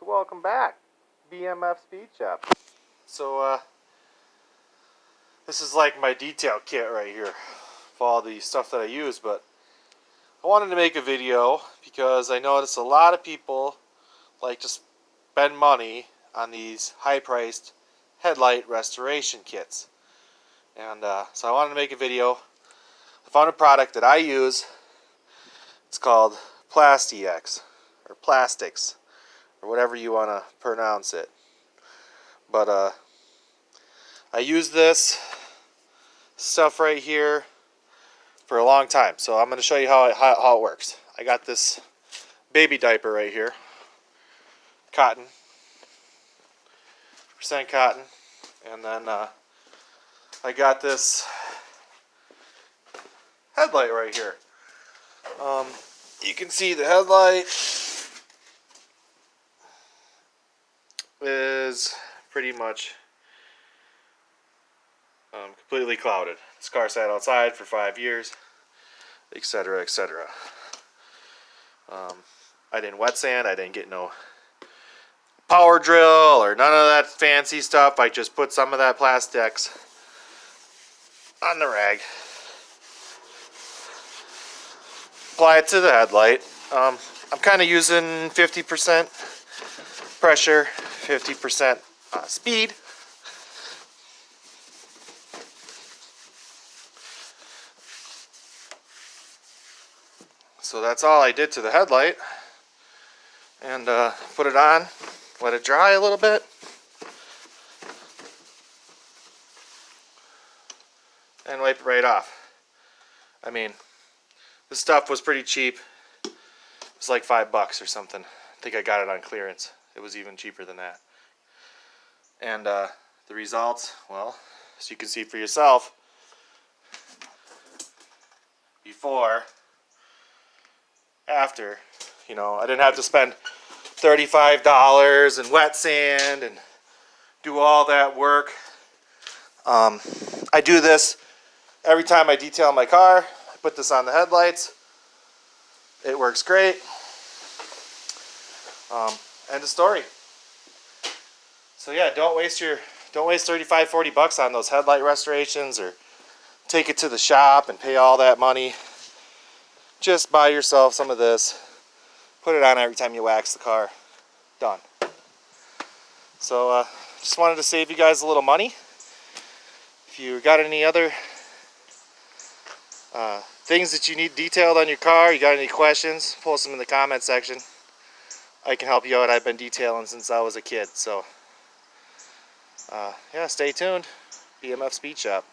welcome back. BMF Speed Shop. So, this is like my detail kit right here for all the stuff that I use, but I wanted to make a video because I noticed a lot of people like to spend money on these high-priced headlight restoration kits. And so I wanted to make a video. I found a product that I use. It's called Plastix, or Plastics, or whatever you want to pronounce it. But I use this stuff right here for a long time. So I'm going to show you how it works. I got this baby diaper right here. Cotton. % cotton. And then I got this headlight right here. You can see the headlight is pretty much completely clouded. This car sat outside for 5 years, etc., etc. I didn't wet sand. I didn't get no power drill or none of that fancy stuff. I just put some of that Plastix on the rag, apply it to the headlight. I'm kind of using 50% pressure, 50% speed. So that's all I did to the headlight, and put it on, let it dry a little bit, and wipe it right off. I mean, this stuff was pretty cheap. It was like $5 or something. I think I got it on clearance. It was even cheaper than that. And the results, well, as you can see for yourself, before, after, you know, I didn't have to spend $35 and wet sand and do all that work. I do this every time I detail my car. I put this on the headlights. It works great. End of story. So yeah, don't waste $35-40 on those headlight restorations, or take it to the shop and pay all that money. Just buy yourself some of this. Put it on every time you wax the car. Done. So just wanted to save you guys a little money. If you got any other things that you need detailed on your car, you got any questions, post them in the comment section. I can help you out. I've been detailing since I was a kid. So yeah, stay tuned. BMF Speed Shop.